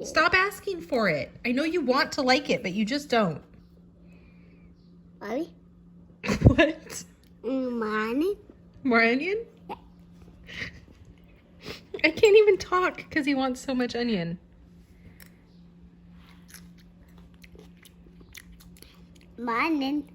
Stop asking for it. I know you want to like it, but you just don't. Bobby? What? More onion? More onion? Yeah. I can't even talk because he wants so much onion. More onion.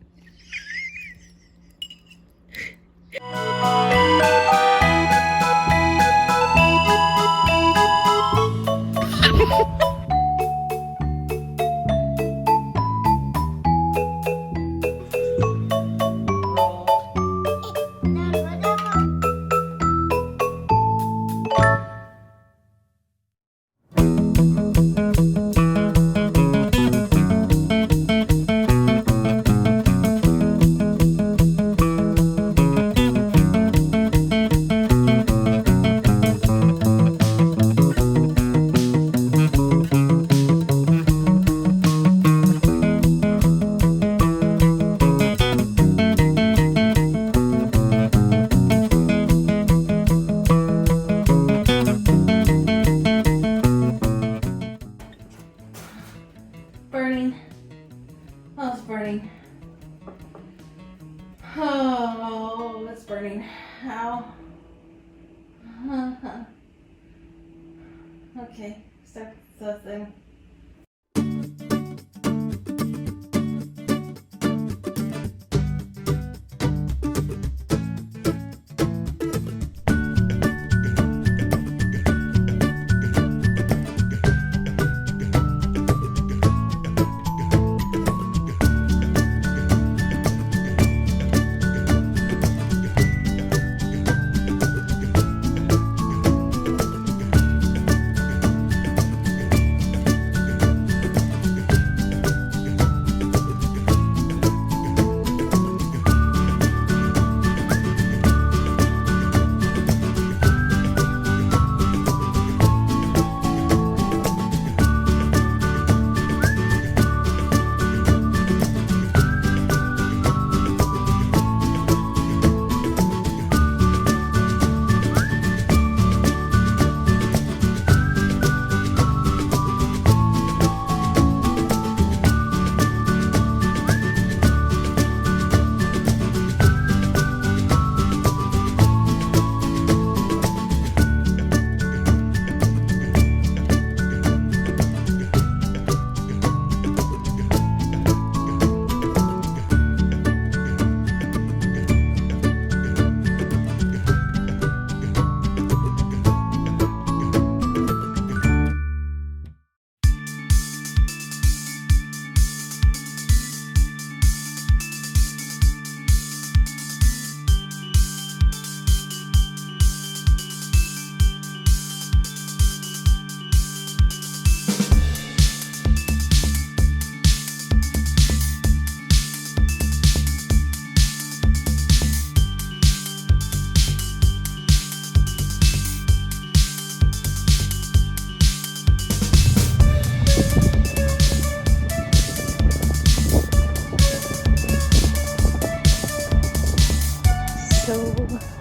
Burning. Oh, it's burning. Oh, it's burning. Ow. Okay, stuck the thing.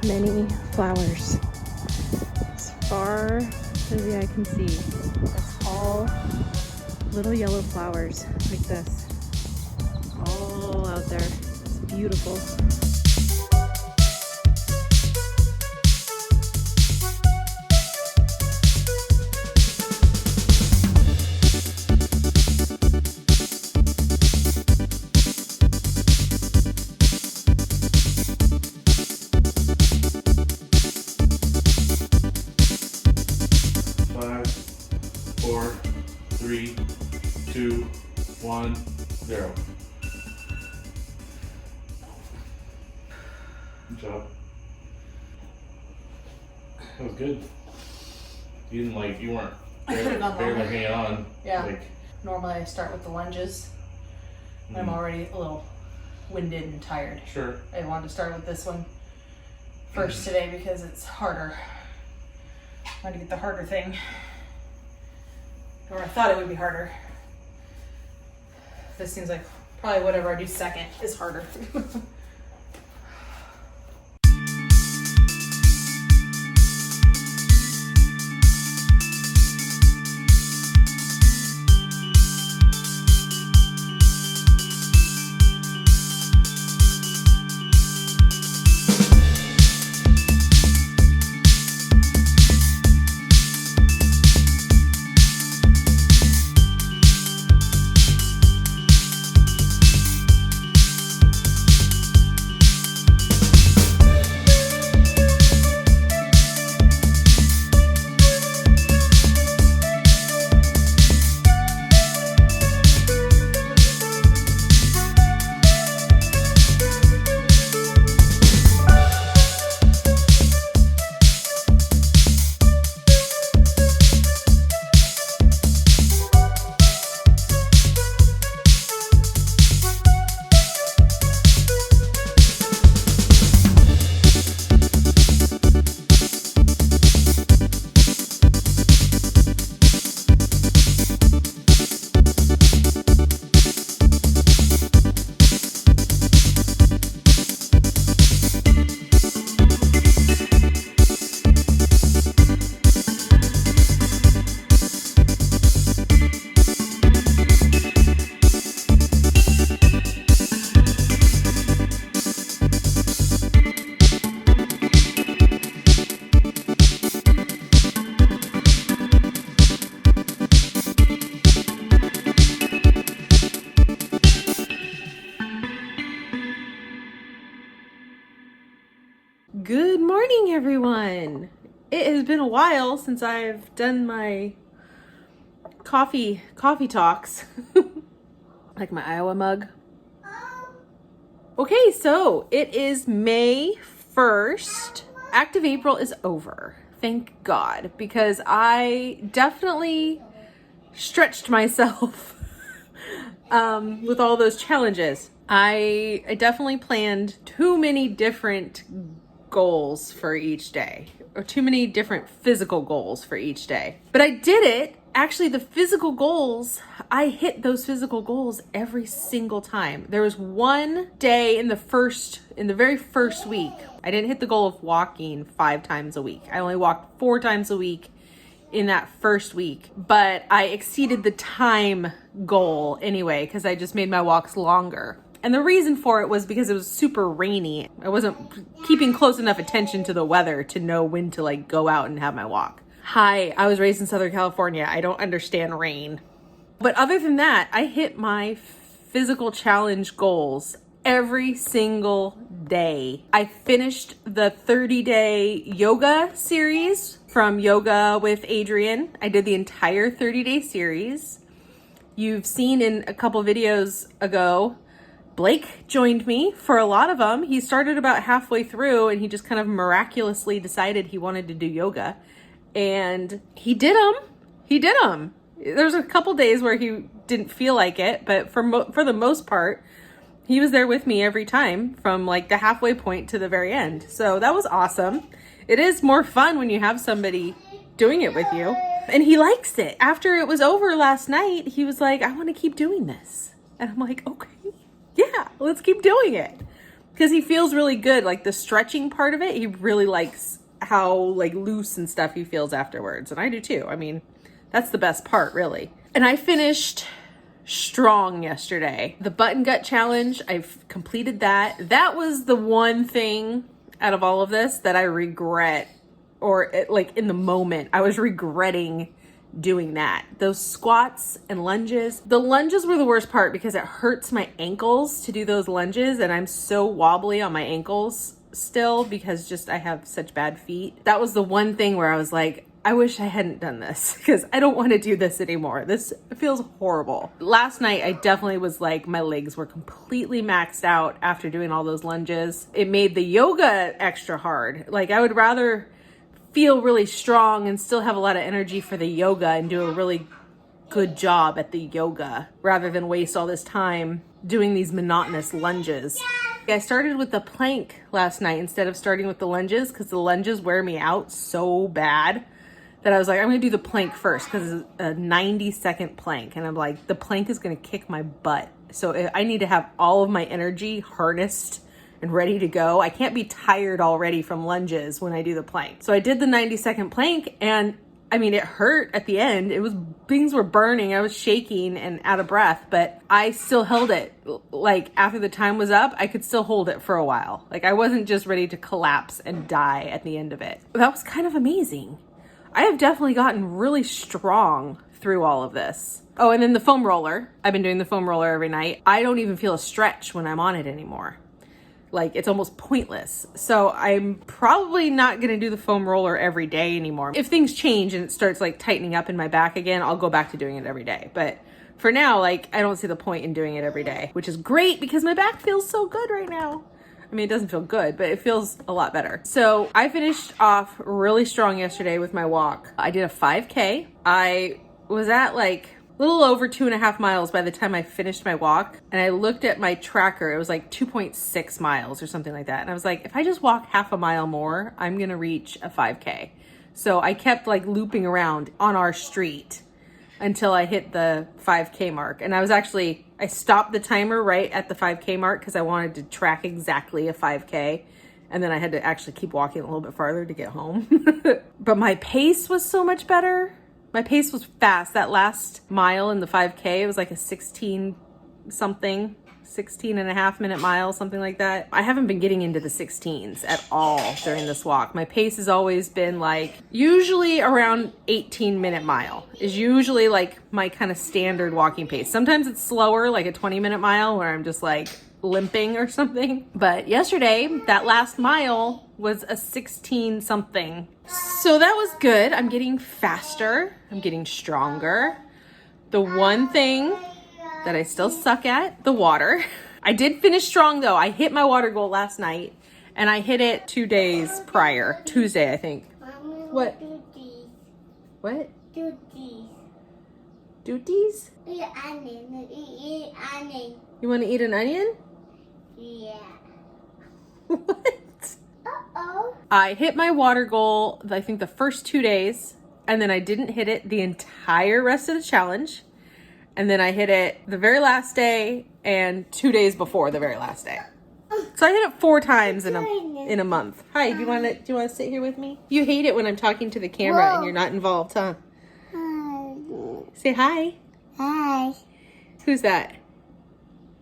Many flowers as far as the eye can see. That's all little yellow flowers like this, all out there. It's beautiful. Four, three, two, 1, 0. Good job. That was good. You didn't you weren't barely hanging on. Yeah. Normally I start with the lunges. I'm already a little winded and tired. Sure. I wanted to start with this one first today because it's harder. I wanted to get the harder thing. Or I thought it would be harder. This seems like probably whatever I do second is harder. morning, everyone. It has been a while since I've done my coffee talks. Like my Iowa mug. Okay, so it is May 1st. Active April is over. Thank God, because I definitely stretched myself with all those challenges. I definitely planned too many different goals for each day, or too many different physical goals for each day. But I did it. Actually, the physical goals, I hit those physical goals every single time. There was one day in the very first week, I didn't hit the goal of walking 5 times a week. I only walked 4 times a week in that first week, but I exceeded the time goal anyway, because I just made my walks longer. And the reason for it was because it was super rainy. I wasn't keeping close enough attention to the weather to know when to like go out and have my walk. Hi, I was raised in Southern California. I don't understand rain. But other than that, I hit my physical challenge goals every single day. I finished the 30-day yoga series from Yoga with Adriene. I did the entire 30-day series. You've seen in a couple videos ago, Blake joined me for a lot of them. He started about halfway through and he just kind of miraculously decided he wanted to do yoga. And he did them. There's a couple days where he didn't feel like it, but for the most part, he was there with me every time from like the halfway point to the very end. So that was awesome. It is more fun when you have somebody doing it with you. And he likes it. After it was over last night, he was like, I want to keep doing this. And I'm like, okay. Yeah, let's keep doing it. Because he feels really good. Like the stretching part of it, he really likes how like loose and stuff he feels afterwards. And I do too. I mean, that's the best part, really. And I finished strong yesterday. The button gut challenge, I've completed that. That was the one thing out of all of this that I regret, or like in the moment, I was regretting doing that. Those squats and lunges. The lunges were the worst part because it hurts my ankles to do those lunges, and I'm so wobbly on my ankles still because just I have such bad feet. That was the one thing where I was like, I wish I hadn't done this because I don't want to do this anymore. This feels horrible. Last night, I definitely was like, my legs were completely maxed out after doing all those lunges. It made the yoga extra hard. Like I would rather feel really strong and still have a lot of energy for the yoga and do a really good job at the yoga rather than waste all this time doing these monotonous lunges. I started with the plank last night instead of starting with the lunges because the lunges wear me out so bad that I was like, I'm going to do the plank first because it's a 90-second plank. And I'm like, the plank is going to kick my butt. So I need to have all of my energy harnessed and ready to go. I can't be tired already from lunges when I do the plank. So I did the 90-second plank, and I mean, it hurt at the end. Things were burning. I was shaking and out of breath, but I still held it. Like after the time was up, I could still hold it for a while. Like I wasn't just ready to collapse and die at the end of it. That was kind of amazing. I have definitely gotten really strong through all of this. Oh, and then the foam roller. I've been doing the foam roller every night. I don't even feel a stretch when I'm on it anymore. Like it's almost pointless. So I'm probably not going to do the foam roller every day anymore. If things change and it starts like tightening up in my back again, I'll go back to doing it every day. But for now, like I don't see the point in doing it every day, which is great because my back feels so good right now. I mean, it doesn't feel good, but it feels a lot better. So I finished off really strong yesterday with my walk. I did a 5K. I was at like a little over 2.5 miles by the time I finished my walk. And I looked at my tracker. It was like 2.6 miles or something like that. And I was like, if I just walk half a mile more, I'm going to reach a 5K. So I kept like looping around on our street until I hit the 5K mark. And I stopped the timer right at the 5K mark because I wanted to track exactly a 5K. And then I had to actually keep walking a little bit farther to get home. But my pace was so much better. My pace was fast. That last mile in the 5K, it was like a 16 and a half minute mile, something like that. I haven't been getting into the 16s at all during this walk. My pace has always been like, usually around 18-minute mile is usually like my kind of standard walking pace. Sometimes it's slower, like a 20-minute mile where I'm just like, limping or something. But yesterday, that last mile was a 16 something. So that was good. I'm getting faster. I'm getting stronger. The one thing that I still suck at, the water. I did finish strong though. I hit my water goal last night and I hit it 2 days prior. Tuesday, I think. What? What? Duties? Eat onion. Eat onion. You want to eat an onion? Yeah. What? Uh-oh. I hit my water goal, I think the first 2 days, and then I didn't hit it the entire rest of the challenge. And then I hit it the very last day and 2 days before the very last day. So I hit it 4 times in a month. Hi, do you want to sit here with me? You hate it when I'm talking to the camera and you're not involved, huh? Say hi. Hi. Who's that?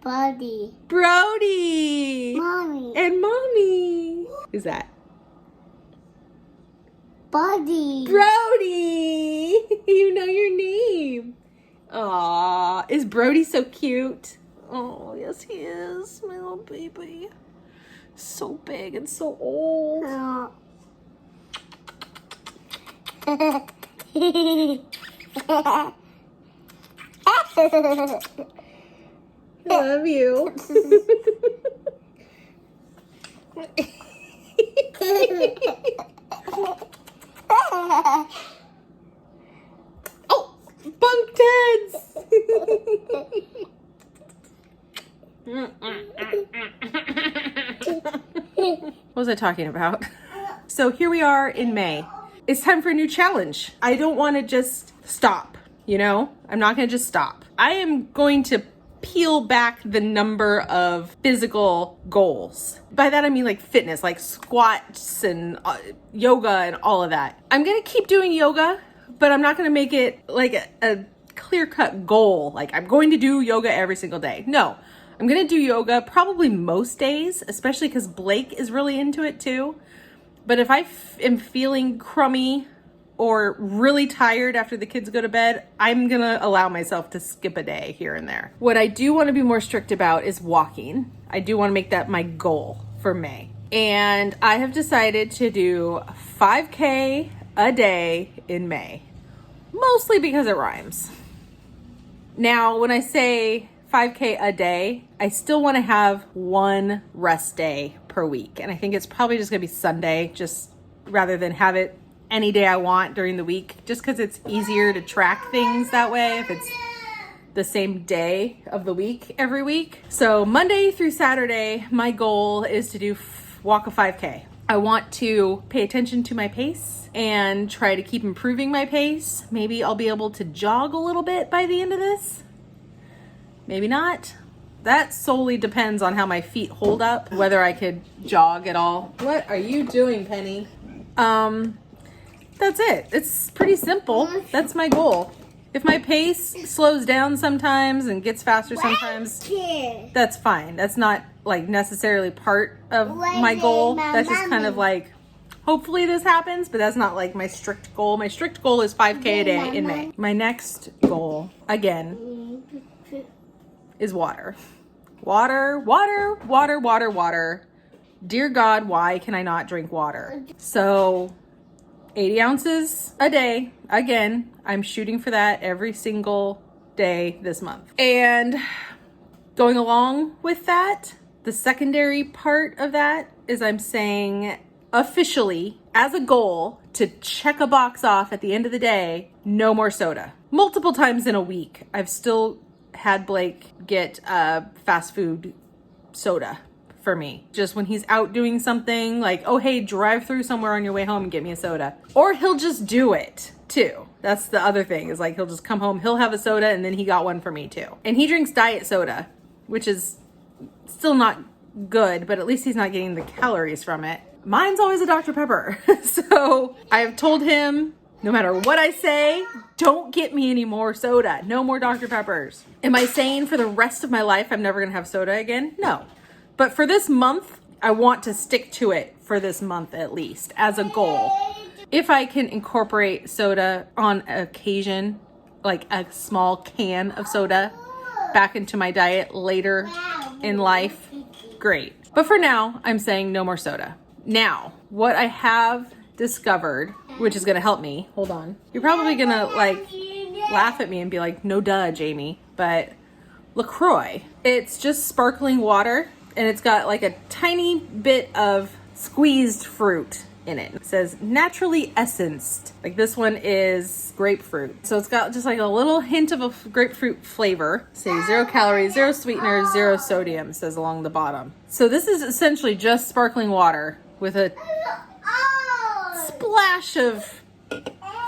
Brodie. Brodie. Mommy. And Mommy. Who's that? Brodie. Brodie. You know your name. Aw, is Brodie so cute? Oh, yes he is, my little baby. So big and so old. Oh. Love you. Oh, bunk heads. What was I talking about? So here we are in May. It's time for a new challenge. I don't want to just stop, you know? I'm not going to just stop. I am going to peel back the number of physical goals. By that I mean like fitness, like squats and yoga and all of that. I'm going to keep doing yoga, but I'm not going to make it like a clear-cut goal. Like I'm going to do yoga every single day. No. I'm going to do yoga probably most days, especially because Blake is really into it too. But if I am feeling crummy or really tired after the kids go to bed, I'm going to allow myself to skip a day here and there. What I do want to be more strict about is walking. I do want to make that my goal for May. And I have decided to do 5K a day in May, mostly because it rhymes. Now, when I say 5K a day, I still want to have one rest day per week. And I think it's probably just going to be Sunday, just rather than have it any day I want during the week, just because it's easier to track things that way if it's the same day of the week every week. So Monday through Saturday, my goal is to walk a 5K. I want to pay attention to my pace and try to keep improving my pace. Maybe I'll be able to jog a little bit by the end of this. Maybe not. That solely depends on how my feet hold up, whether I could jog at all. What are you doing, Penny? That's it. It's pretty simple. That's my goal. If my pace slows down sometimes and gets faster sometimes, that's fine. That's not like necessarily part of my goal. That's just kind of like, hopefully this happens, but that's not like my strict goal. My strict goal is 5K a day in May. My next goal, again, is water. Water, water, water, water, water. Dear God, why can I not drink water? So 80 ounces a day. Again, I'm shooting for that every single day this month. And going along with that, the secondary part of that is I'm saying officially as a goal to check a box off at the end of the day, no more soda. Multiple times in a week, I've still had Blake get a fast food soda for me. Just when he's out doing something like, oh, hey, drive through somewhere on your way home and get me a soda. Or he'll just do it too. That's the other thing is like, he'll just come home, he'll have a soda and then he got one for me too. And he drinks diet soda, which is still not good, but at least he's not getting the calories from it. Mine's always a Dr. Pepper. So I've told him, no matter what I say, don't get me any more soda. No more Dr. Peppers. Am I saying for the rest of my life I'm never gonna have soda again? No. But for this month, I want to stick to it for this month at least as a goal. If I can incorporate soda on occasion, like a small can of soda, back into my diet later in life, great. But for now, I'm saying no more soda. Now, what I have discovered, which is gonna help me, hold on. You're probably gonna like laugh at me and be like, no duh, Jamie, but LaCroix. It's just sparkling water and it's got like a tiny bit of squeezed fruit in it. It says naturally essenced. Like this one is grapefruit. So it's got just like a little hint of a grapefruit flavor. Say 0 calories, 0 sweeteners, 0 sodium, says along the bottom. So this is essentially just sparkling water with a splash of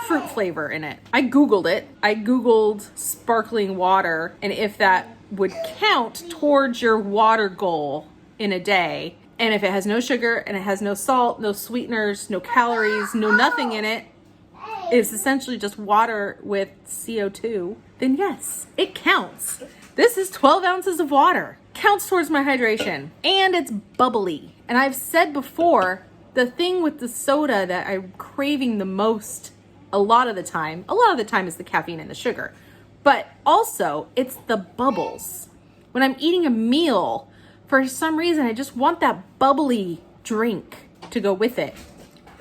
fruit flavor in it. I Googled it. I Googled sparkling water and if that would count towards your water goal in a day. And if it has no sugar and it has no salt, no sweeteners, no calories, no nothing in it, it's essentially just water with CO2, then yes, it counts. This is 12 ounces of water. Counts towards my hydration. And it's bubbly. And I've said before, the thing with the soda that I'm craving the most a lot of the time is the caffeine and the sugar. But also, it's the bubbles. When I'm eating a meal, for some reason, I just want that bubbly drink to go with it.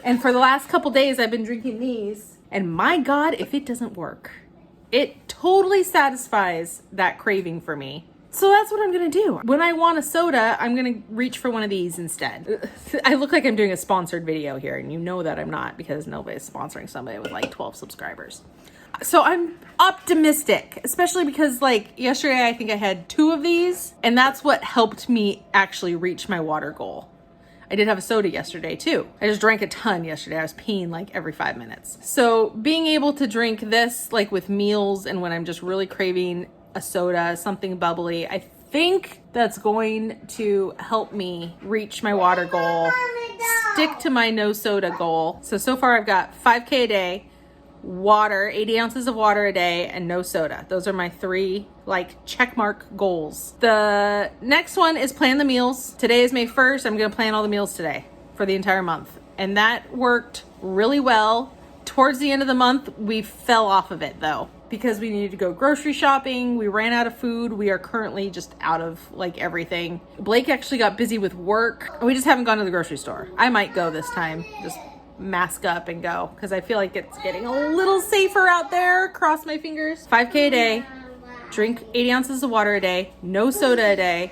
And for the last couple days, I've been drinking these. And my God, if it doesn't work, it totally satisfies that craving for me. So that's what I'm gonna do. When I want a soda, I'm gonna reach for one of these instead. I look like I'm doing a sponsored video here, and you know that I'm not because nobody's sponsoring somebody with like 12 subscribers. So I'm optimistic, especially because like yesterday, I think I had 2 of these and that's what helped me actually reach my water goal. I did have a soda yesterday too. I just drank a ton yesterday. I was peeing like every 5 minutes. So being able to drink this like with meals and when I'm just really craving a soda, something bubbly, I think that's going to help me reach my water goal, stick to my no soda goal. So far I've got 5K a day, water, 80 ounces of water a day, and no soda. Those are my 3 like checkmark goals. The next one is plan the meals. Today is May 1st. I'm gonna plan all the meals today for the entire month. And that worked really well. Towards the end of the month, we fell off of it though, because we needed to go grocery shopping. We ran out of food. We are currently just out of like everything. Blake actually got busy with work. We just haven't gone to the grocery store. I might go this time. Just mask up and go because I feel like it's getting a little safer out there. Cross my fingers. 5K a day, drink 80 ounces of water a day, no soda a day,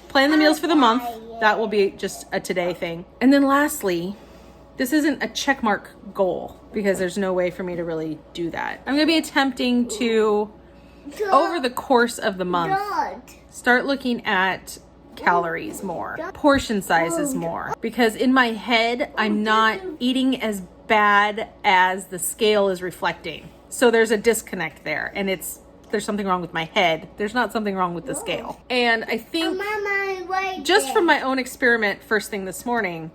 plan the meals for the month. That will be just a today thing. And then lastly, this isn't a checkmark goal because there's no way for me to really do that. I'm gonna be attempting to, over the course of the month, start looking at calories more, portion sizes more, because in my head I'm not eating as bad as the scale is reflecting. So there's a disconnect there, and there's something wrong with my head. There's not something wrong with the scale. And I think just from my own experiment first thing this morning,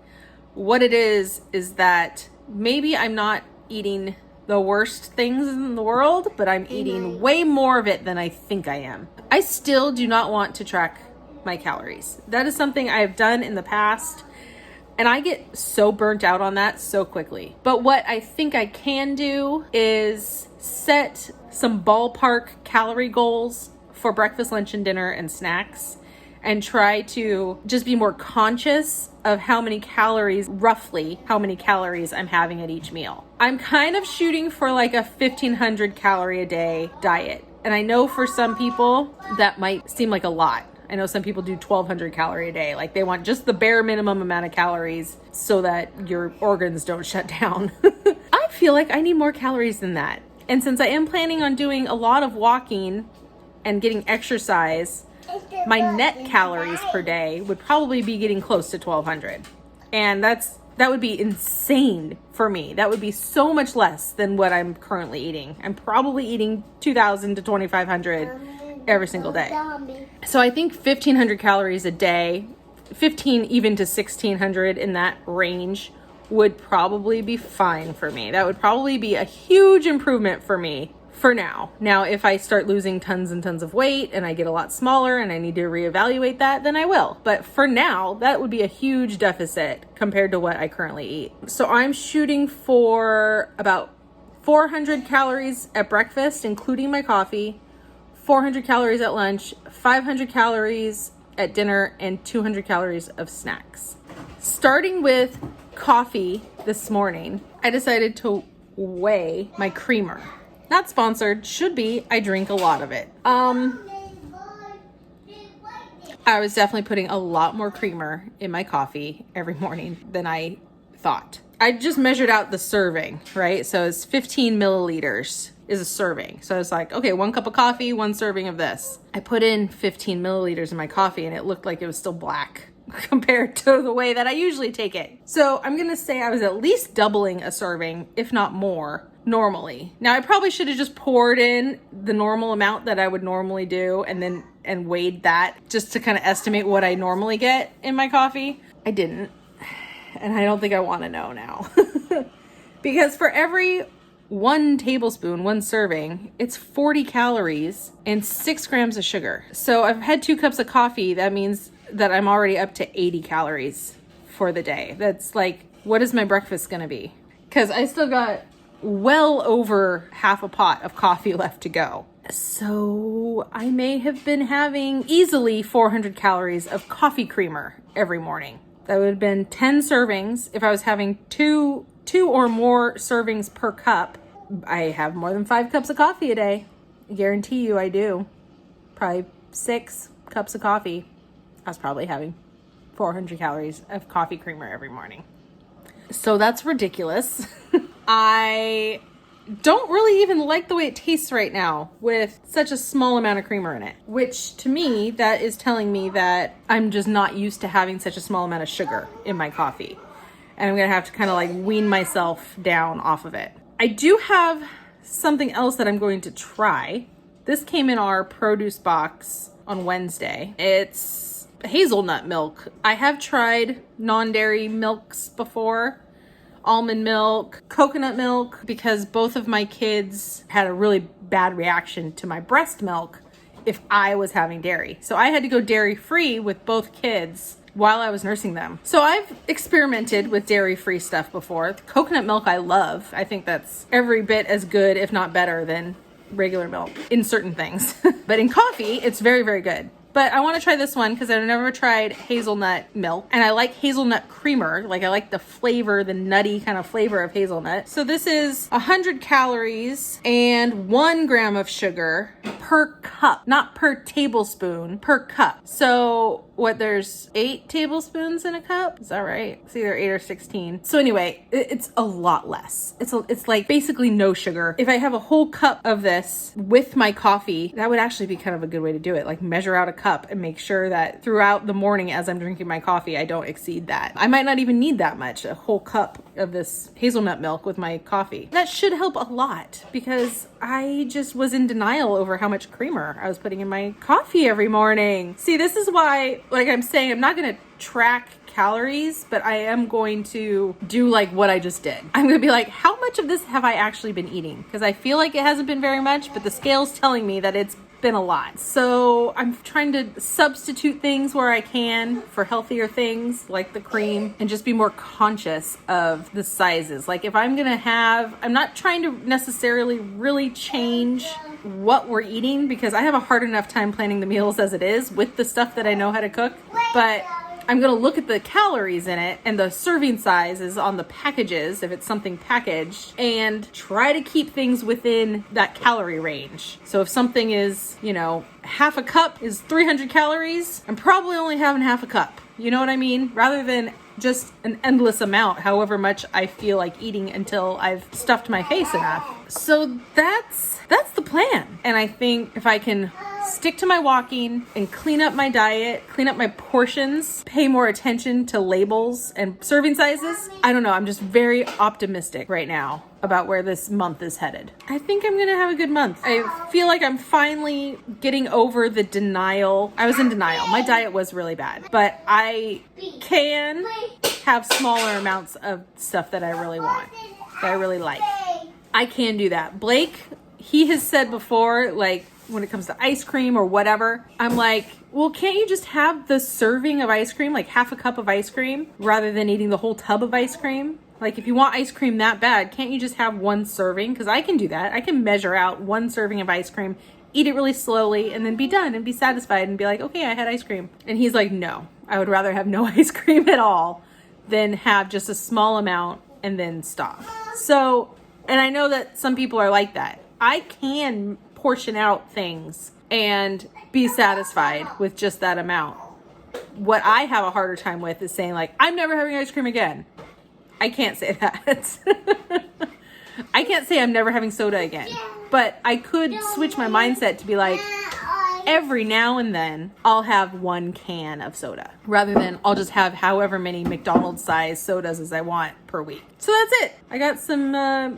what it is that maybe I'm not eating the worst things in the world, but I'm eating way more of it than I think I am. I still do not want to track my calories. That is something I've done in the past and I get so burnt out on that so quickly. But what I think I can do is set some ballpark calorie goals for breakfast, lunch, and dinner and snacks, and try to just be more conscious of how many calories, roughly how many calories I'm having at each meal. I'm kind of shooting for like a 1,500 calorie a day diet. And I know for some people that might seem like a lot. I know some people do 1,200 calorie a day. Like they want just the bare minimum amount of calories so that your organs don't shut down. I feel like I need more calories than that. And since I am planning on doing a lot of walking and getting exercise, my net calories per day would probably be getting close to 1,200. And that would be insane for me. That would be so much less than what I'm currently eating. I'm probably eating 2,000 to 2,500 every single day. So I think 1,500 calories a day, 15 even to 1,600 in that range would probably be fine for me. That would probably be a huge improvement for me for now. Now, if I start losing tons and tons of weight and I get a lot smaller and I need to reevaluate that, then I will. But for now, that would be a huge deficit compared to what I currently eat. So I'm shooting for about 400 calories at breakfast, including my coffee, 400 calories at lunch, 500 calories at dinner, and 200 calories of snacks. Starting with coffee this morning, I decided to weigh my creamer. Not sponsored, should be. I drink a lot of it. I was definitely putting a lot more creamer in my coffee every morning than I thought. I just measured out the serving, right? So it's 15 milliliters is a serving. So it's like, okay, 1 cup of coffee, 1 serving of this. I put in 15 milliliters in my coffee and it looked like it was still black compared to the way that I usually take it. So I'm gonna say I was at least doubling a serving, if not more, normally. Now I probably should have just poured in the normal amount that I would normally do and weighed that just to kind of estimate what I normally get in my coffee. I didn't. And I don't think I want to know now. Because for every 1 tablespoon, 1 serving, it's 40 calories and 6 grams of sugar. So I've had 2 cups of coffee. That means that I'm already up to 80 calories for the day. That's like, what is my breakfast going to be? Because I still got well over half a pot of coffee left to go. So I may have been having easily 400 calories of coffee creamer every morning. That would have been 10 servings. If I was having two or more servings per cup, I have more than 5 cups of coffee a day. I guarantee you I do. Probably 6 cups of coffee. I was probably having 400 calories of coffee creamer every morning. So that's ridiculous. I don't really even like the way it tastes right now with such a small amount of creamer in it, which to me, that is telling me that I'm just not used to having such a small amount of sugar in my coffee. And I'm going to have to kind of like wean myself down off of it. I do have something else that I'm going to try. This came in our produce box on Wednesday. It's hazelnut milk. I have tried non-dairy milks before. Almond milk, coconut milk, because both of my kids had a really bad reaction to my breast milk if I was having dairy. So I had to go dairy-free with both kids while I was nursing them. So I've experimented with dairy-free stuff before. The coconut milk I love. I think that's every bit as good, if not better, than regular milk in certain things. But in coffee, it's very, very good. But I want to try this one because I've never tried hazelnut milk. And I like hazelnut creamer. Like I like the flavor, the nutty kind of flavor of hazelnut. So this is 100 calories and 1 gram of sugar per cup. Not per tablespoon, per cup. So there's 8 tablespoons in a cup? Is that right? It's either 8 or 16. So anyway, it's a lot less. It's like basically no sugar. If I have a whole cup of this with my coffee, that would actually be kind of a good way to do it. Like measure out a cup and make sure that throughout the morning as I'm drinking my coffee, I don't exceed that. I might not even need that much, a whole cup of this hazelnut milk with my coffee. That should help a lot because I just was in denial over how much creamer I was putting in my coffee every morning. See, this is why, like I'm saying, I'm not going to track calories, but I am going to do like what I just did. I'm going to be like, how much of this have I actually been eating? Because I feel like it hasn't been very much, but the scale's telling me that it's been a lot. So I'm trying to substitute things where I can for healthier things like the cream and just be more conscious of the sizes. Like if I'm gonna have, I'm not trying to necessarily really change what we're eating because I have a hard enough time planning the meals as it is with the stuff that I know how to cook, but I'm going to look at the calories in it and the serving sizes on the packages, if it's something packaged, and try to keep things within that calorie range. So if something is, half a cup is 300 calories, I'm probably only having half a cup. You know what I mean? Rather than just an endless amount, however much I feel like eating until I've stuffed my face enough. So that's the plan. And I think if I can stick to my walking and clean up my diet, clean up my portions, pay more attention to labels and serving sizes, I don't know, I'm just very optimistic right now about where this month is headed. I think I'm gonna have a good month. I feel like I'm finally getting over the denial. I was in denial. My diet was really bad, but I can have smaller amounts of stuff that I really want, that I really like. I can do that. Blake, he has said before, like when it comes to ice cream or whatever, I'm like, well, can't you just have the serving of ice cream, like half a cup of ice cream, rather than eating the whole tub of ice cream? Like if you want ice cream that bad, can't you just have one serving? Because I can do that. I can measure out one serving of ice cream eat it really slowly, and then be done and be satisfied and be like, okay, I had ice cream. And he's like, no, I would rather have no ice cream at all than have just a small amount and then stop. So, and I know that some people are like that. I can portion out things and be satisfied with just that amount. What I have a harder time with is saying like, I'm never having ice cream again. I can't say that. I can't say I'm never having soda again, but I could switch my mindset to be like, every now and then I'll have 1 can of soda rather than I'll just have however many McDonald's size sodas as I want per week. So that's it. I got some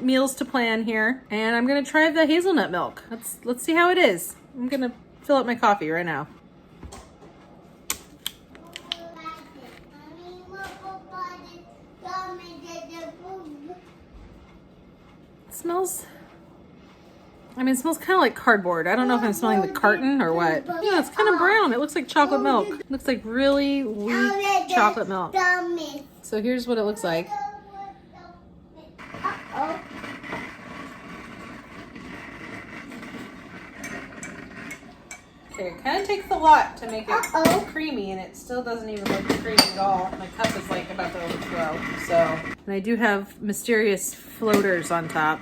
meals to plan here, and I'm going to try the hazelnut milk. Let's see how it is. I'm going to fill up my coffee right now. Smells, I mean, it smells kind of like cardboard. I don't know if I'm smelling the carton or what. Yeah, it's kind of brown. It looks like chocolate milk. It looks like really weak chocolate milk. So here's what it looks like. Okay, it kind of takes a lot to make it creamy, and it still doesn't even look creamy at all. My cup is like about to overflow. So, and I do have mysterious floaters on top.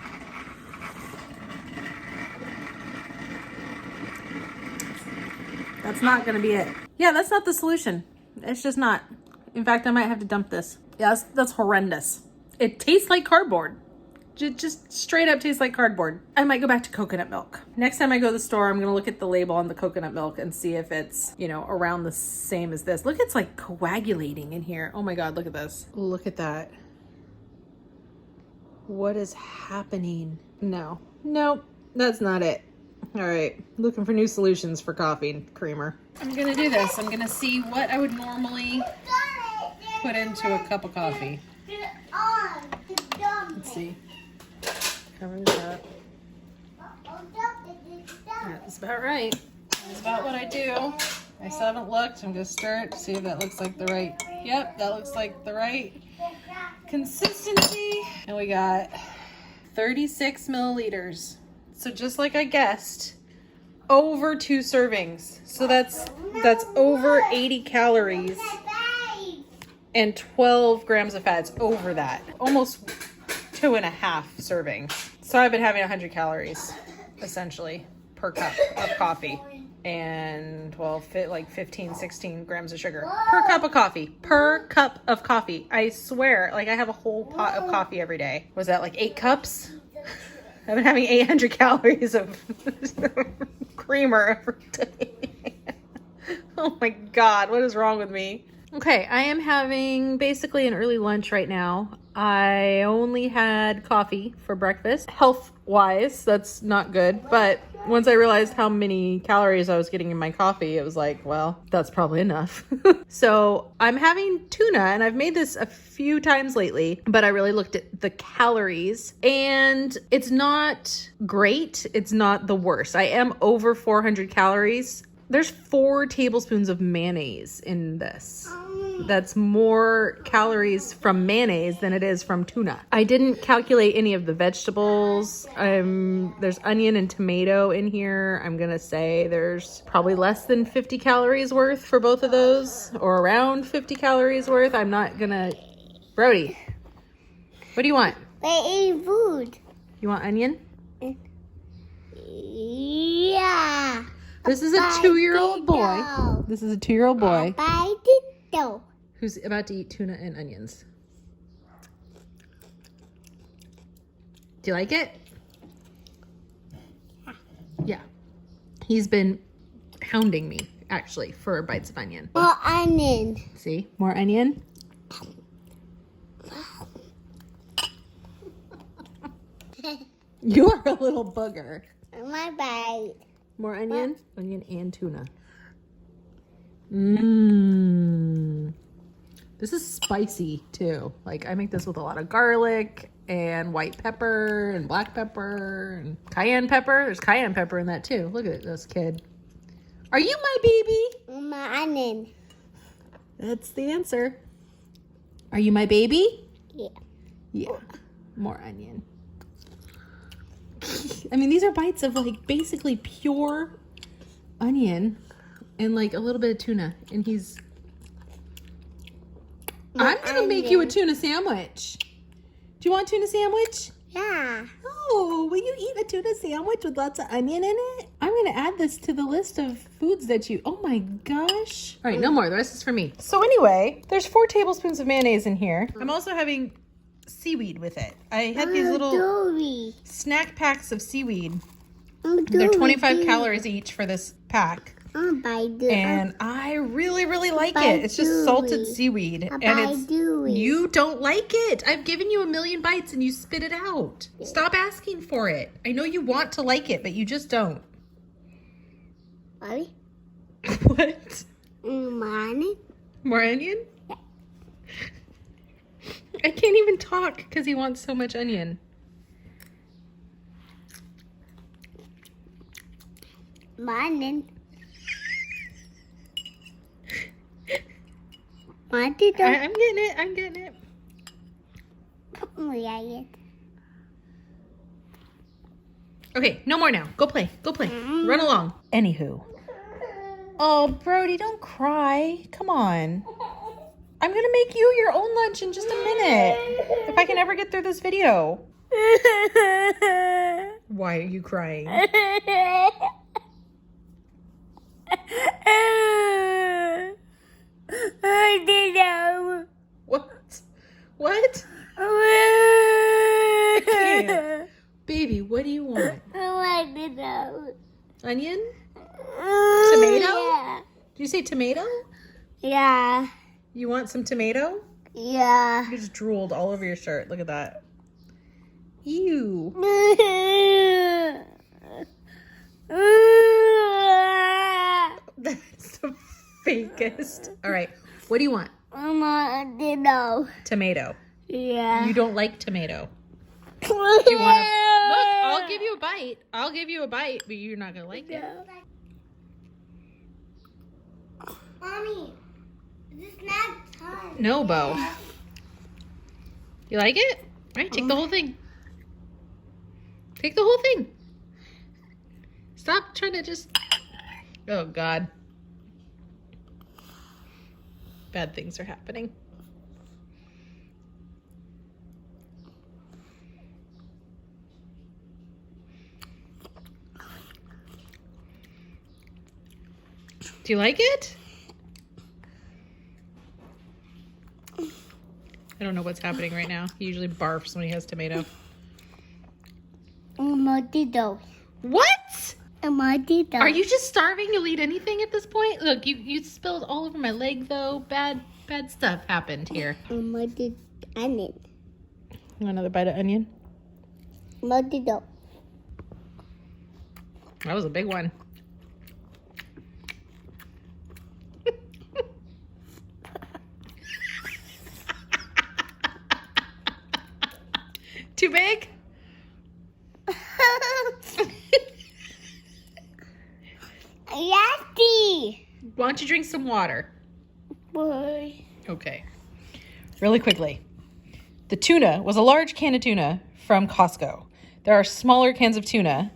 That's not gonna be it. Yeah, that's not the solution. It's just not. In fact, I might have to dump this. Yeah, that's horrendous. It tastes like cardboard. Just straight up tastes like cardboard. I might go back to coconut milk. Next time I go to the store, I'm gonna look at the label on the coconut milk and see if it's, you know, around the same as this. Look, it's like coagulating in here. Oh my God, look at this. Look at that. What is happening? No, nope, that's not it. All right, looking for new solutions for coffee creamer. I'm gonna do this. I'm gonna see what I would normally put into a cup of coffee. Let's see. Cover this up. That's about right. That's about what I do. I still haven't looked. I'm gonna stir it to see if that looks like the right. Yep, that looks like the right consistency. And we got 36 milliliters. So just like I guessed, over 2 servings. So that's over 80 calories and 12 grams of fat. It's over that. Almost 2.5 servings. So I've been having 100 calories essentially per cup of coffee. And well, like 15, 16 grams of sugar per cup of coffee. Per cup of coffee. I swear, like I have a whole pot of coffee every day. Was that like 8 cups? I've been having 800 calories of creamer every day. Oh my God, what is wrong with me? Okay, I am having basically an early lunch right now. I only had coffee for breakfast. Health-wise, that's not good. But once I realized how many calories I was getting in my coffee, it was like, well, that's probably enough. So I'm having tuna, and I've made this a few times lately, but I really looked at the calories, and it's not great. It's not the worst. I am over 400 calories. There's 4 tablespoons of mayonnaise in this. That's more calories from mayonnaise than it is from tuna. I didn't calculate any of the vegetables. There's onion and tomato in here. I'm gonna say there's probably less than 50 calories worth for both of those, or around 50 calories worth. I'm not gonna... Brodie, what do you want? I eat food. You want onion? Yeah. This is a 2-year-old boy. This is a 2-year-old boy who's about to eat tuna and onions. Do you like it? Yeah. He's been hounding me, actually, for bites of onion. More onion. See? More onion? You're a little booger. My bite. More onion? Onion and tuna. Mmm. This is spicy too. Like I make this with a lot of garlic and white pepper and black pepper and cayenne pepper. There's cayenne pepper in that too. Look at this kid. Are you my baby? My onion. That's the answer. Are you my baby? Yeah. Yeah. More onion. I mean, these are bites of like basically pure onion and like a little bit of tuna. And I'm gonna make you a tuna sandwich. Do you want a tuna sandwich? Yeah. Oh, will you eat a tuna sandwich with lots of onion in it? I'm gonna add this to the list of foods that you, oh my gosh. All right, no more, the rest is for me. So anyway, there's 4 tablespoons of mayonnaise in here. I'm also having seaweed with it. I had these little snack packs of seaweed. They're 25 calories each for this pack. And I really, really like it. It's just salted seaweed. And you don't like it. I've given you a million bites and you spit it out. Stop asking for it. I know you want to like it, but you just don't. Bobby? What? More onion? More onion? I can't even talk because he wants so much onion. More onion. I'm getting it. I'm getting it. Okay, no more now. Go play. Go play. Run along. Anywho. Oh, Brodie, don't cry. Come on. I'm going to make you your own lunch in just a minute. If I can ever get through this video. Why are you crying? What? What? I can't. Baby, what do you want? Onion? Tomato? Yeah. Did you say tomato? Yeah. You want some tomato? Yeah. You just drooled all over your shirt. Look at that. Ew. That's the fakest. All right. What do you want? Tomato. Yeah. You don't like tomato. Do you want to? Look, I'll give you a bite. I'll give you a bite, but you're not going to like it. Mommy, this is not time. No, Bo. You like it? All right, take the whole thing. Take the whole thing. Stop trying to just... Oh, God. Bad things are happening. Do you like it? I don't know what's happening right now. He usually barfs when he has tomato. What? Are you just starving? You'll eat anything at this point? Look, you spilled all over my leg though. Bad stuff happened here. Onion. Want another bite of onion? That was a big one. Too big? Yucky. Why don't you drink some water? Boy. Okay. Really quickly. The tuna was a large can of tuna from Costco. There are smaller cans of tuna.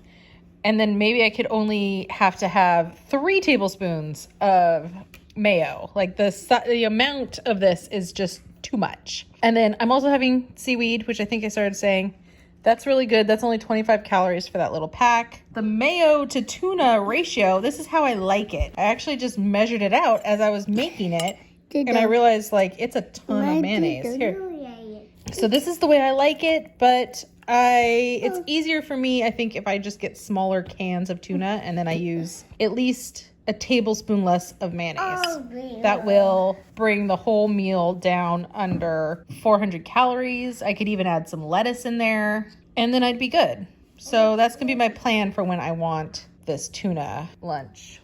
And then maybe I could only have to have 3 tablespoons of mayo. Like the amount of this is just too much. And then I'm also having seaweed, which I think I started saying. That's really good. That's only 25 calories for that little pack. The mayo to tuna ratio, this is how I like it. I actually just measured it out as I was making it. And I realized like it's a ton of mayonnaise. Here. So this is the way I like it, but it's easier for me, I think, if I just get smaller cans of tuna and then I use at least a tablespoon less of mayonnaise. That will bring the whole meal down under 400 calories. I could even add some lettuce in there and then I'd be good. So that's gonna be my plan for when I want this tuna lunch.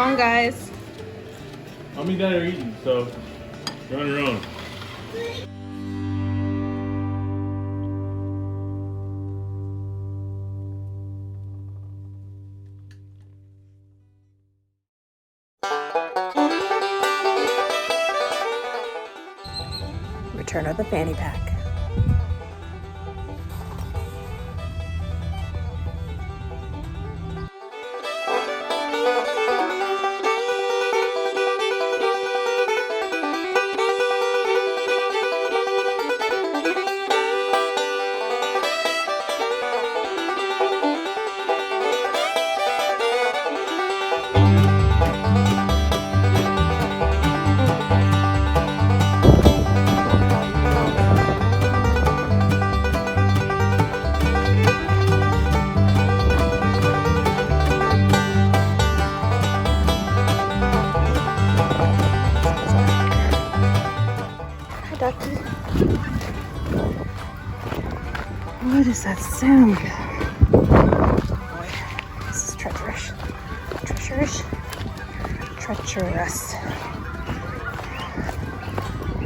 on, guys. Mommy and Dad are eating, so you're on your own. Return of the fanny pack. What is that sound? Boy, this is treacherous. Treacherous.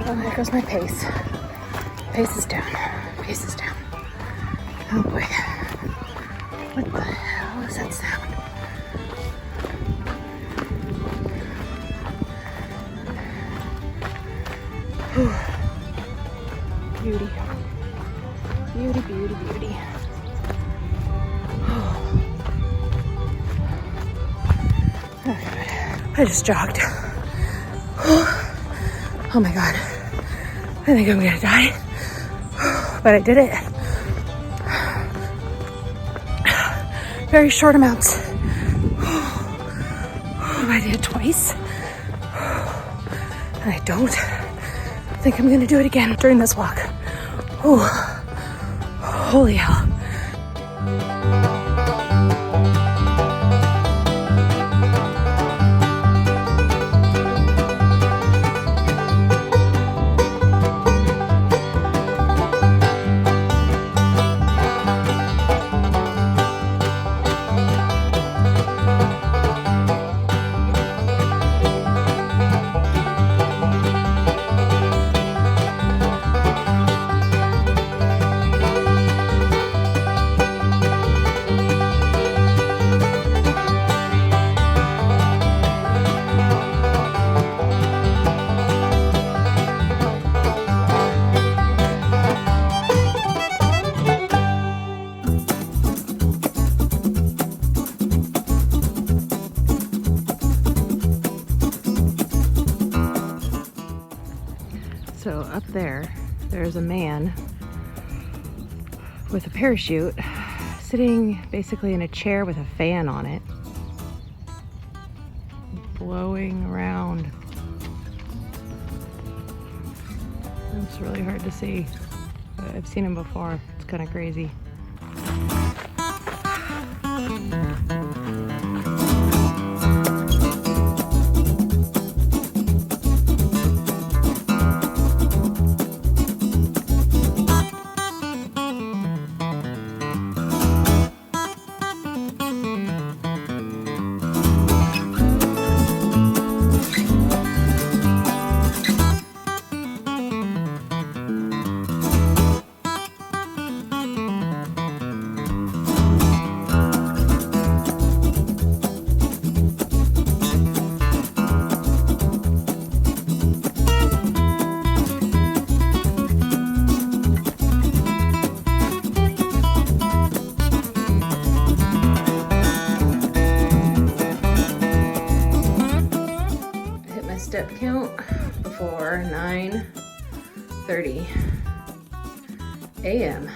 Oh, there goes my pace. Pace is down. Oh boy. What the hell is that sound? Whew. Beauty. Beauty. Oh, God. I just jogged. Oh my God. I think I'm gonna die. But I did it. Very short amounts. I did it twice. And I don't think I'm gonna do it again during this walk. Oh. Holy hell. So up there's a man with a parachute sitting basically in a chair with a fan on it, blowing around. It's really hard to see, but I've seen him before. It's kind of crazy. Step count before 9:30 a.m.